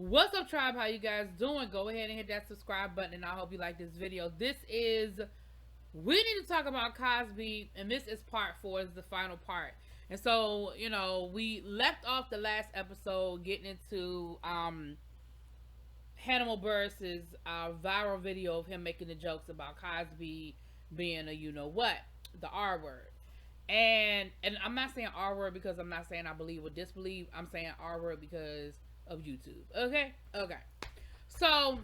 What's up, tribe? How you guys doing? Go ahead and hit that subscribe button, and I hope you like this video. We need to talk about Cosby, and this is part 4, is the final part. And so, we left off the last episode getting into Hannibal Buress's viral video of him making the jokes about Cosby being a you-know-what, the R word. And I'm not saying R word because I'm not saying I believe or disbelieve. I'm saying R word because of YouTube. Okay? So,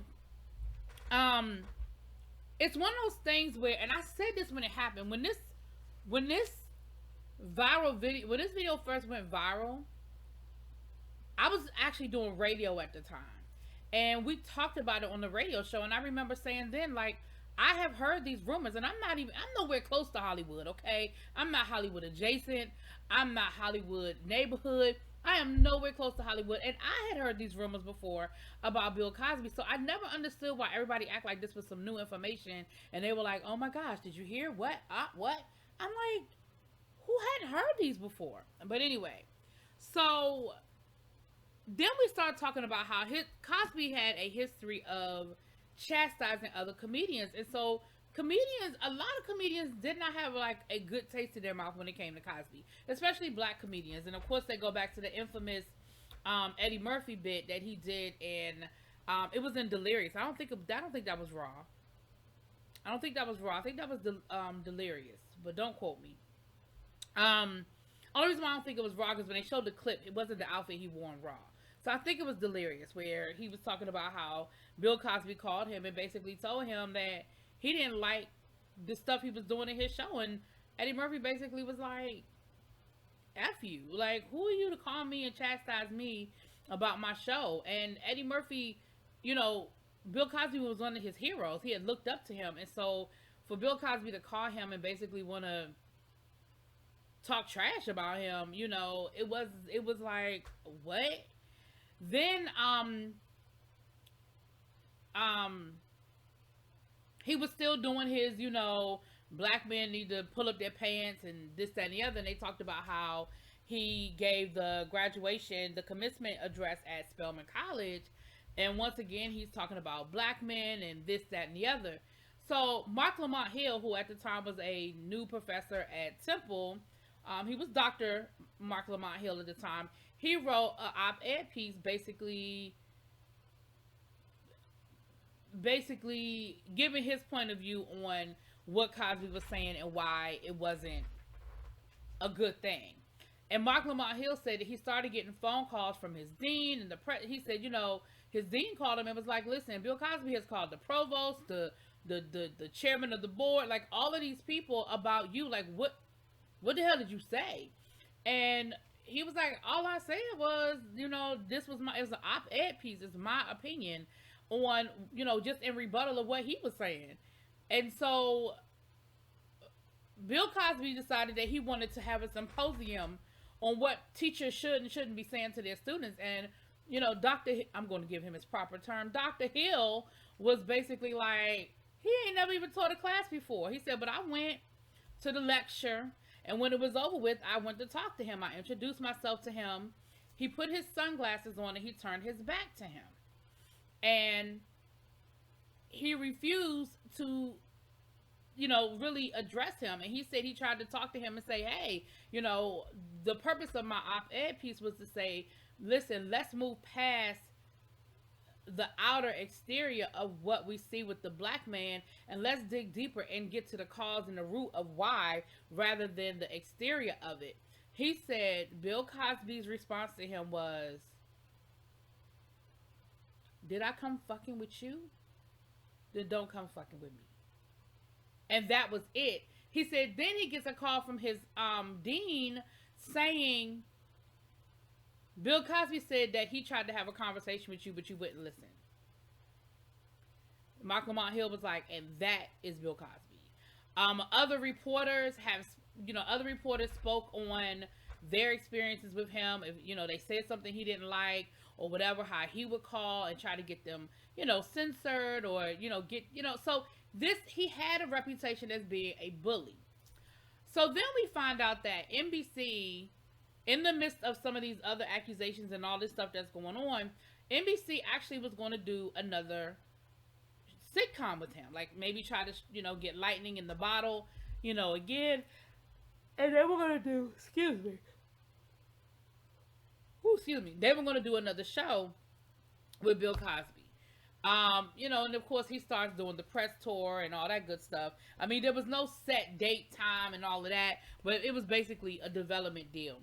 it's one of those things where, and I said this when it happened, when this video first went viral, I was actually doing radio at the time. And we talked about it on the radio show, and I remember saying then, like, I have heard these rumors, and I'm nowhere close to Hollywood, okay? I'm not Hollywood adjacent. I'm not Hollywood neighborhood. I am nowhere close to Hollywood, and I had heard these rumors before about Bill Cosby, so I never understood why everybody act like this was some new information, and they were like, oh my gosh, did you hear? What? What? I'm like, who hadn't heard these before? But anyway, so then we started talking about how Cosby had a history of chastising other comedians, and so a lot of comedians did not have like a good taste in their mouth when it came to Cosby, especially black comedians. And of course they go back to the infamous Eddie Murphy bit that he did in it was in Delirious. I don't think that was Raw. I think that was Delirious, but don't quote me. Only reason why I don't think it was Raw because when they showed the clip, it wasn't the outfit he wore in Raw. So I think it was Delirious, where he was talking about how Bill Cosby called him and basically told him that he didn't like the stuff he was doing in his show. And Eddie Murphy basically was like, F you. Like, who are you to call me and chastise me about my show? And Eddie Murphy, Bill Cosby was one of his heroes. He had looked up to him. And so for Bill Cosby to call him and basically want to talk trash about him, it was like, what? Then he was still doing his, black men need to pull up their pants and this, that, and the other. And they talked about how he gave the commencement address at Spelman College. And once again, he's talking about black men and this, that, and the other. So Mark Lamont Hill, who at the time was a new professor at Temple, he was Dr. Mark Lamont Hill at the time. He wrote an op-ed piece basically giving his point of view on what Cosby was saying and why it wasn't a good thing. And Mark Lamont Hill said that he started getting phone calls from his dean and he said, his dean called him and was like, listen, Bill Cosby has called the provost, the chairman of the board, like all of these people about you. Like, what the hell did you say? And he was like, all I said was, it was an op-ed piece. It's my opinion on, just in rebuttal of what he was saying. And so Bill Cosby decided that he wanted to have a symposium on what teachers should and shouldn't be saying to their students. And, I'm going to give him his proper term. Dr. Hill was basically like, he ain't never even taught a class before. He said, but I went to the lecture, and when it was over with, I went to talk to him. I introduced myself to him. He put his sunglasses on and he turned his back to him. And he refused to, really address him. And he said he tried to talk to him and say, hey, the purpose of my op-ed piece was to say, listen, let's move past the outer exterior of what we see with the black man, and let's dig deeper and get to the cause and the root of why, rather than the exterior of it. He said Bill Cosby's response to him was, did I come fucking with you? Then don't come fucking with me. And that was it. He said then he gets a call from his dean saying, Bill Cosby said that he tried to have a conversation with you, but you wouldn't listen. Mark Lamont Hill was like, and that is Bill Cosby. Other reporters spoke on their experiences with him. If, they said something he didn't like or whatever, how he would call and try to get them, censored or, so he had a reputation as being a bully. So then we find out that NBC, in the midst of some of these other accusations and all this stuff that's going on, NBC actually was going to do another sitcom with him, like maybe try to get lightning in the bottle, again, and they were going to do, excuse me, they were going to do another show with Bill Cosby. And of course he starts doing the press tour and all that good stuff. I mean, there was no set date, time, and all of that, but it was basically a development deal.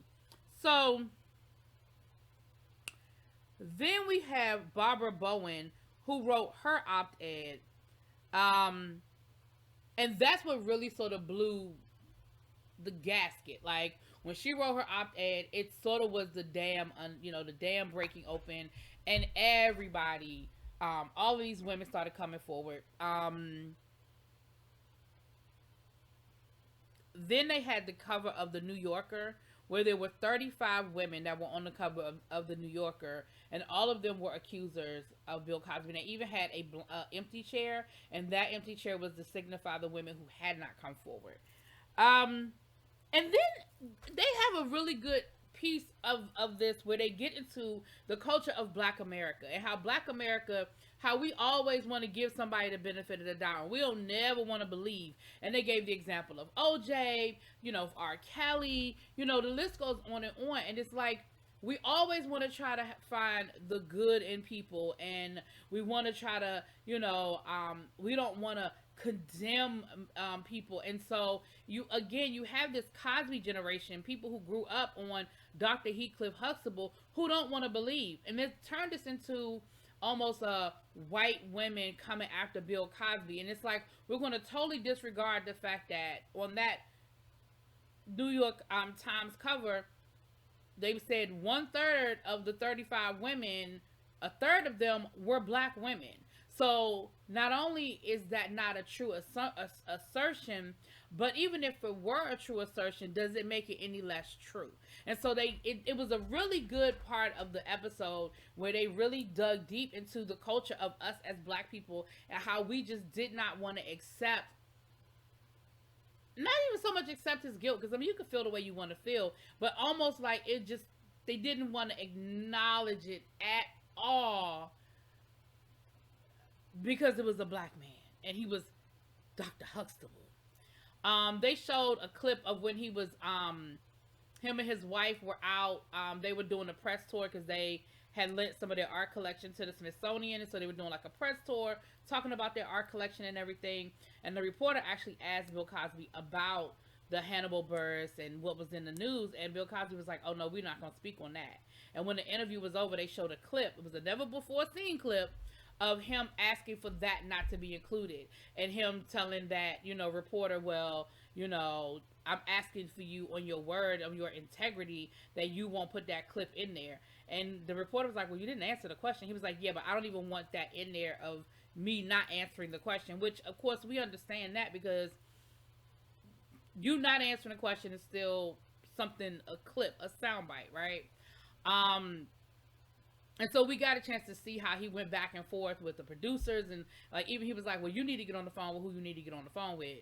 So then we have Barbara Bowen, who wrote her op-ed, and that's what really sort of blew the gasket. Like when she wrote her op-ed, it sort of was the dam, the dam breaking open, and everybody, all of these women started coming forward. Then they had the cover of the New Yorker, where there were 35 women that were on the cover of the New Yorker, and all of them were accusers of Bill Cosby. They even had a empty chair, and that empty chair was to signify the women who had not come forward. And then they have a really good piece of this where they get into the culture of Black America and how Black America, how we always want to give somebody the benefit of the doubt. We don't never want to believe. And they gave the example of OJ, R. Kelly, the list goes on. And it's like, we always want to try to find the good in people, and we want to try to, we don't want to condemn people. And so you have this Cosby generation, people who grew up on Dr. Heathcliff Huxtable, who don't want to believe. And it turned this into almost white women coming after Bill Cosby. And it's like, we're going to totally disregard the fact that on that New York Times cover, they said 1/3 of the 35 women, a third of them were Black women. So not only is that not a true assertion, but even if it were a true assertion, does it make it any less true? And so it was a really good part of the episode where they really dug deep into the culture of us as Black people and how we just did not want to accept, not even so much accept his guilt, because I mean, you can feel the way you want to feel, but almost like they didn't want to acknowledge it at all because it was a Black man and he was Dr. Huxtable. They showed a clip of when he was, him and his wife were out. They were doing a press tour because they had lent some of their art collection to the Smithsonian, and so they were doing like a press tour talking about their art collection and everything. And the reporter actually asked Bill Cosby about the Hannibal Buress and what was in the news, and Bill Cosby was like, oh no, we're not going to speak on that. And when the interview was over, they showed a clip. It was a never before seen clip of him asking for that not to be included, and him telling that, reporter, well, I'm asking for you on your word, of your integrity, that you won't put that clip in there. And the reporter was like, well, you didn't answer the question. He was like, yeah, but I don't even want that in there of me not answering the question, which of course we understand that, because you not answering the question is still something, a clip, a soundbite, right? And so we got a chance to see how he went back and forth with the producers, and like even he was like, well, you need to get on the phone with who you need to get on the phone with,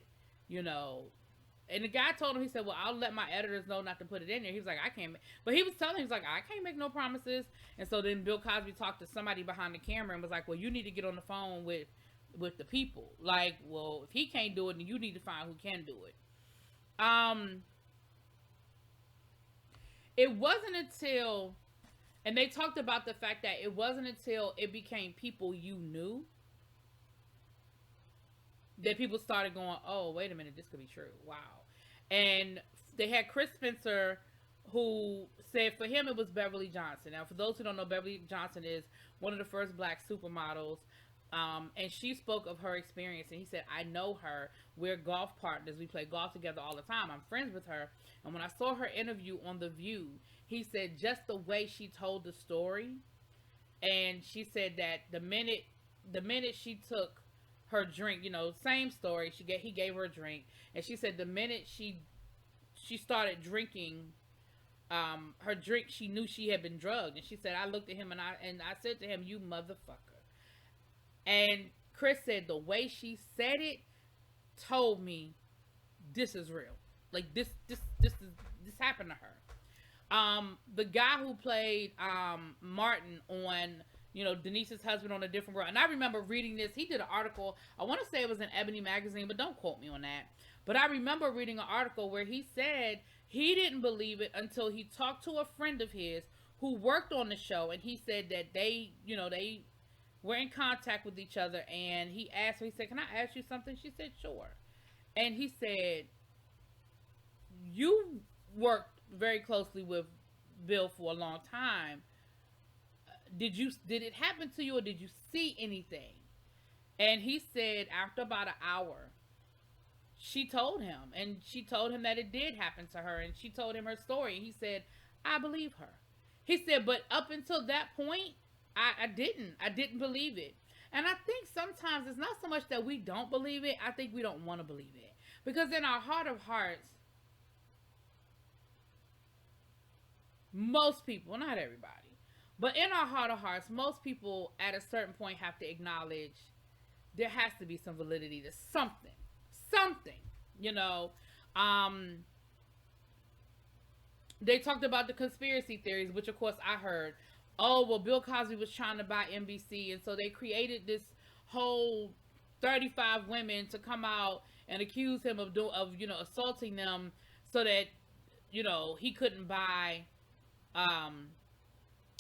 And the guy told him, he said, well, I'll let my editors know not to put it in there. He was like, I can't. But he was telling him, he was like, I can't make no promises. And so then Bill Cosby talked to somebody behind the camera and was like, well, you need to get on the phone with the people. Like, well, if he can't do it, then you need to find who can do it. It wasn't until, and they talked about the fact that it wasn't until it became people you knew that people started going, oh, wait a minute, this could be true. Wow. And they had Chris Spencer, who said for him it was Beverly Johnson. Now, for those who don't know, Beverly Johnson is one of the first Black supermodels. And she spoke of her experience, and he said, I know her. We're golf partners. We play golf together all the time. I'm friends with her. And when I saw her interview on The View, he said just the way she told the story, and she said that the minute she took her drink, same story, he gave her a drink, and she said the minute she started drinking her drink, she knew she had been drugged. And she said, I looked at him and I said to him, you motherfucker. And Chris said the way she said it told me this is real. Like this happened to her. The guy who played Martin on, Denise's husband on a different world. And I remember reading this. He did an article. I want to say it was in Ebony magazine, but don't quote me on that. But I remember reading an article where he said he didn't believe it until he talked to a friend of his who worked on the show, and he said that they were in contact with each other, and he asked her, he said, "Can I ask you something?" She said, "Sure." And he said, "You worked very closely with Bill for a long time. Did it happen to you, or did you see anything?" And he said after about an hour, she told him that it did happen to her, and she told him her story, and he said, "I believe her." He said, but up until that point, I didn't believe it. And I think sometimes it's not so much that we don't believe it, I think we don't want to believe it. Because in our heart of hearts, most people, not everybody, but in our heart of hearts, most people at a certain point have to acknowledge there has to be some validity to something. They talked about the conspiracy theories, which of course I heard. Oh, well, Bill Cosby was trying to buy NBC, and so they created this whole 35 women to come out and accuse him of assaulting them, so that he couldn't buy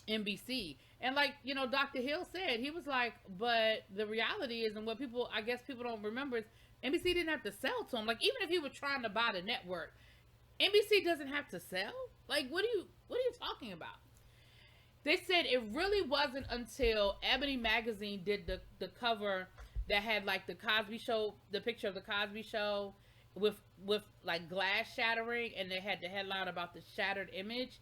NBC. And Dr. Hill said, he was like, but the reality is, and what people don't remember is, NBC didn't have to sell to him. Like, even if he were trying to buy the network, NBC doesn't have to sell. Like, what are you talking about? They said it really wasn't until Ebony magazine did the cover that had the Cosby Show, the picture of the Cosby Show with glass shattering, and they had the headline about the shattered image.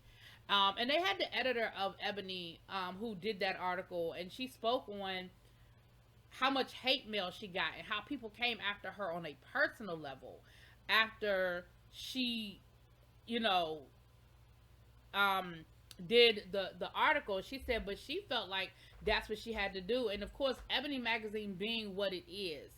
And they had the editor of Ebony who did that article, and she spoke on how much hate mail she got and how people came after her on a personal level after she did the article. She said, but she felt like that's what she had to do. And of course, Ebony magazine being what it is,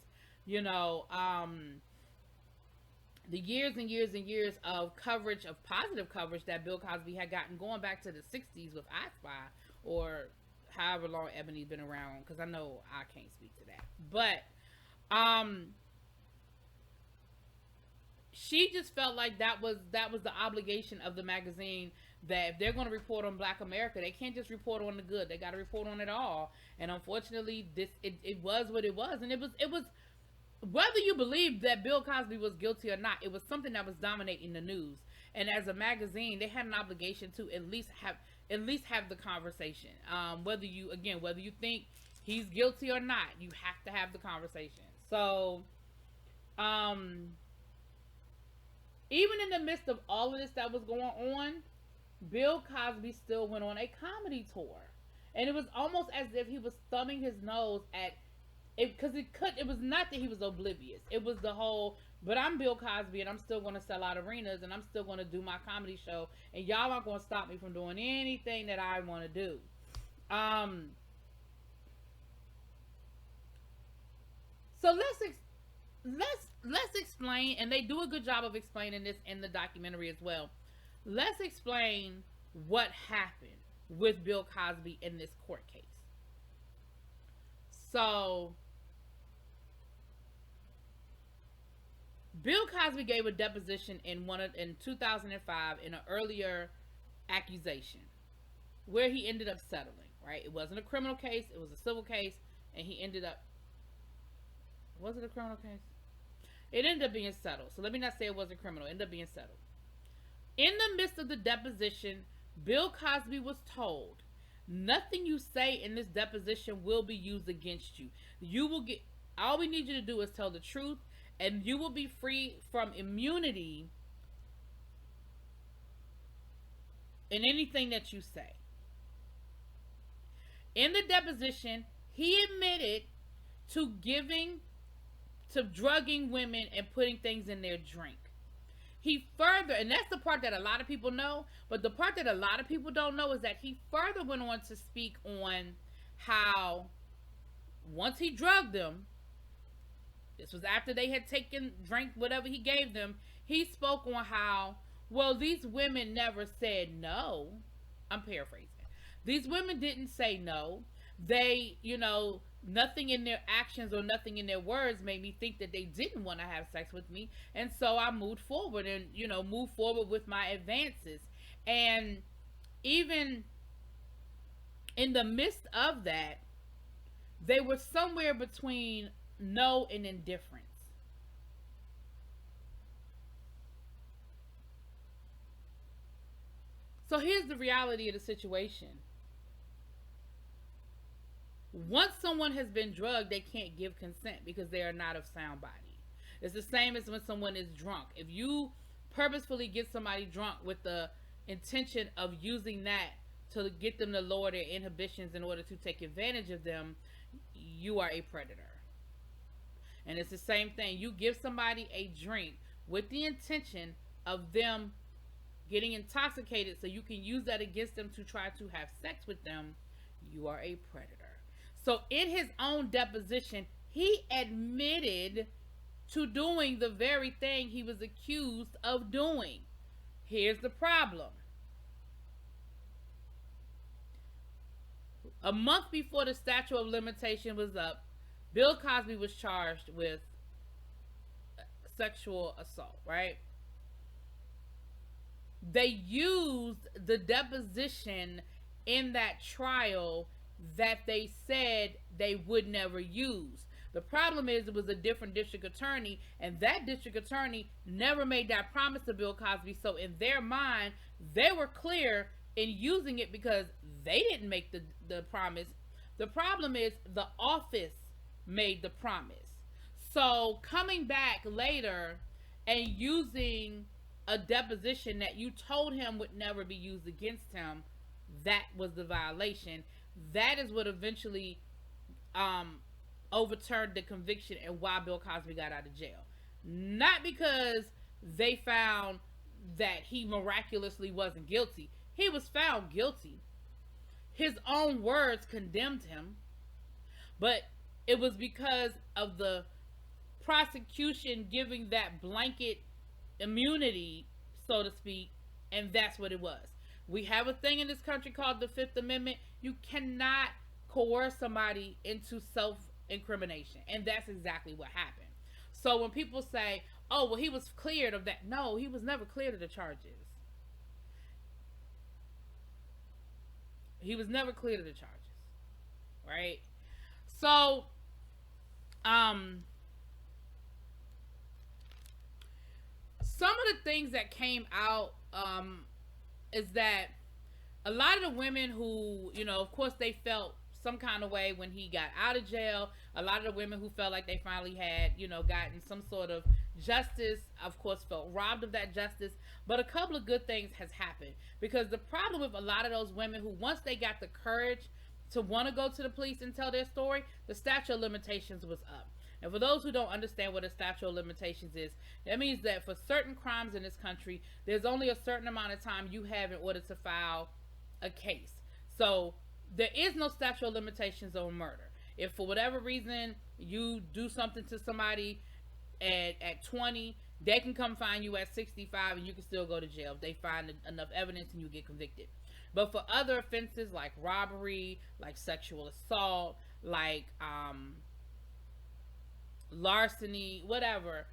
the years and years and years of coverage, of positive coverage that Bill Cosby had gotten going back to the 60s with I Spy, or however long Ebony's been around, because I know I can't speak to that. But she just felt like that was the obligation of the magazine, that if they're going to report on Black America, they can't just report on the good. They got to report on it all. And unfortunately, it was what it was. And it was whether you believe that Bill Cosby was guilty or not, it was something that was dominating the news. And as a magazine, they had an obligation to at least have the conversation. Whether you think he's guilty or not, you have to have the conversation. So, even in the midst of all of this that was going on, Bill Cosby still went on a comedy tour. And it was almost as if he was thumbing his nose at it, because it was not that he was oblivious. It was the whole, but I'm Bill Cosby and I'm still going to sell out arenas and I'm still going to do my comedy show, and y'all aren't going to stop me from doing anything that I want to do. So let's explain, and they do a good job of explaining this in the documentary as well. Let's explain what happened with Bill Cosby in this court case. So, Bill Cosby gave a deposition in 2005 in an earlier accusation where he ended up settling, right? It wasn't a criminal case, it was a civil case, and he ended up, was it a criminal case? It ended up being settled. So let me not say it wasn't criminal, it ended up being settled. In the midst of the deposition, Bill Cosby was told, nothing you say in this deposition will be used against you. All we need you to do is tell the truth, and you will be free from immunity in anything that you say. In the deposition, he admitted to drugging women and putting things in their drink. He further, and that's the part that a lot of people know, but the part that a lot of people don't know is that he further went on to speak on how once he drugged them, this was after they had drank whatever he gave them, he spoke on how, well, these women never said no. I'm paraphrasing. These women didn't say no. They, nothing in their actions or nothing in their words made me think that they didn't want to have sex with me. And so I moved forward and, moved forward with my advances. And even in the midst of that, they were somewhere between no and indifference. So here's the reality of the situation. Once someone has been drugged, they can't give consent because they are not of sound body. It's the same as when someone is drunk. If you purposefully get somebody drunk with the intention of using that to get them to lower their inhibitions in order to take advantage of them, you are a predator. And it's the same thing. You give somebody a drink with the intention of them getting intoxicated so you can use that against them to try to have sex with them, you are a predator. So in his own deposition, he admitted to doing the very thing he was accused of doing. Here's the problem. A month before the statute of limitation was up, Bill Cosby was charged with sexual assault, right? They used the deposition in that trial that they said they would never use. The problem is it was a different district attorney, and that district attorney never made that promise to Bill Cosby. So in their mind, they were clear in using it because they didn't make the promise. The problem is the office made the promise. So coming back later and using a deposition that you told him would never be used against him, that was the violation. That is what eventually overturned the conviction and why Bill Cosby got out of jail. Not because they found that he miraculously wasn't guilty. He was found guilty. His own words condemned him. But it was because of the prosecution giving that blanket immunity, so to speak, and that's what it was. We have a thing in this country called the Fifth Amendment. You cannot coerce somebody into self-incrimination, and that's exactly what happened. So when people say, oh, well, he was cleared of that. No, he was never cleared of the charges. He was never cleared of the charges, right? So, some of the things that came out is that a lot of the women who, of course, they felt some kind of way when he got out of jail. A lot of the women who felt like they finally had, gotten some sort of justice, of course, felt robbed of that justice. But a couple of good things has happened, because the problem with a lot of those women who, once they got the courage to want to go to the police and tell their story, the statute of limitations was up. And for those who don't understand what a statute of limitations is, that means that for certain crimes in this country, there's only a certain amount of time you have in order to file a case. So there is no statute of limitations on murder. If for whatever reason you do something to somebody at 20, they can come find you at 65 and you can still go to jail if they find enough evidence and you get convicted. But for other offenses like robbery, like sexual assault, like larceny, whatever,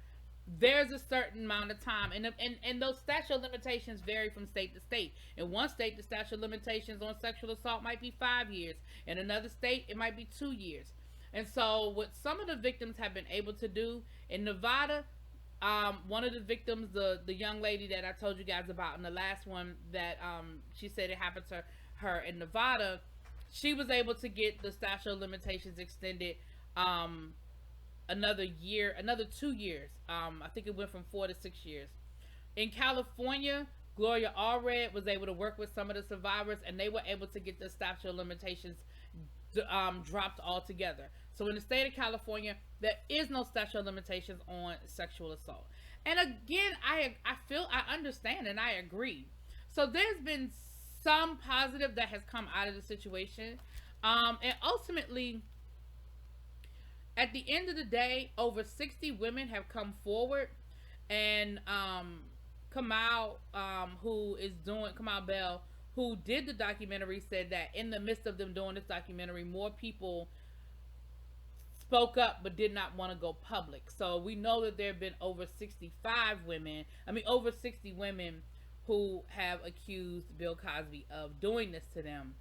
there's a certain amount of time, and those statute of limitations vary from state to state. In one state, the statute of limitations on sexual assault might be 5 years. In another state, it might be 2 years. And so what some of the victims have been able to do in Nevada, one of the victims, the young lady that I told you guys about in the last one, that she said it happened to her in Nevada, she was able to get the statute of limitations extended another year, another 2 years. I think it went from 4 to 6 years. In California, Gloria Allred was able to work with some of the survivors, and they were able to get the statute of limitations dropped altogether. So in the state of California, there is no statute of limitations on sexual assault. And again, I understand and I agree. So there's been some positive that has come out of the situation. And ultimately, at the end of the day, over 60 women have come forward, and Kamau Bell, who did the documentary said that in the midst of them doing this documentary, more people spoke up but did not want to go public. So we know that there have been over 65 women, over 60 women who have accused Bill Cosby of doing this to them.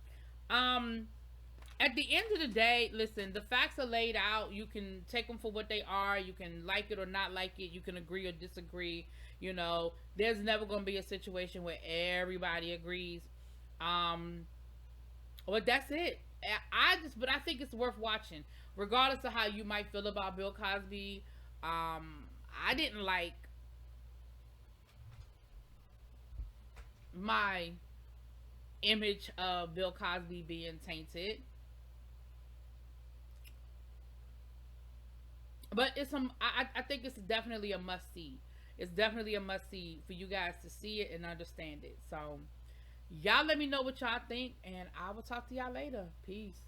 At the end of the day, listen, the facts are laid out. You can take them for what they are. You can like it or not like it. You can agree or disagree. You know, there's never going to be a situation where everybody agrees. But that's it. But I think it's worth watching, regardless of how you might feel about Bill Cosby. I didn't like my image of Bill Cosby being tainted, but I think it's definitely a must see. It's definitely a must see for you guys to see it and understand it. So y'all let me know what y'all think, and I will talk to y'all later. Peace.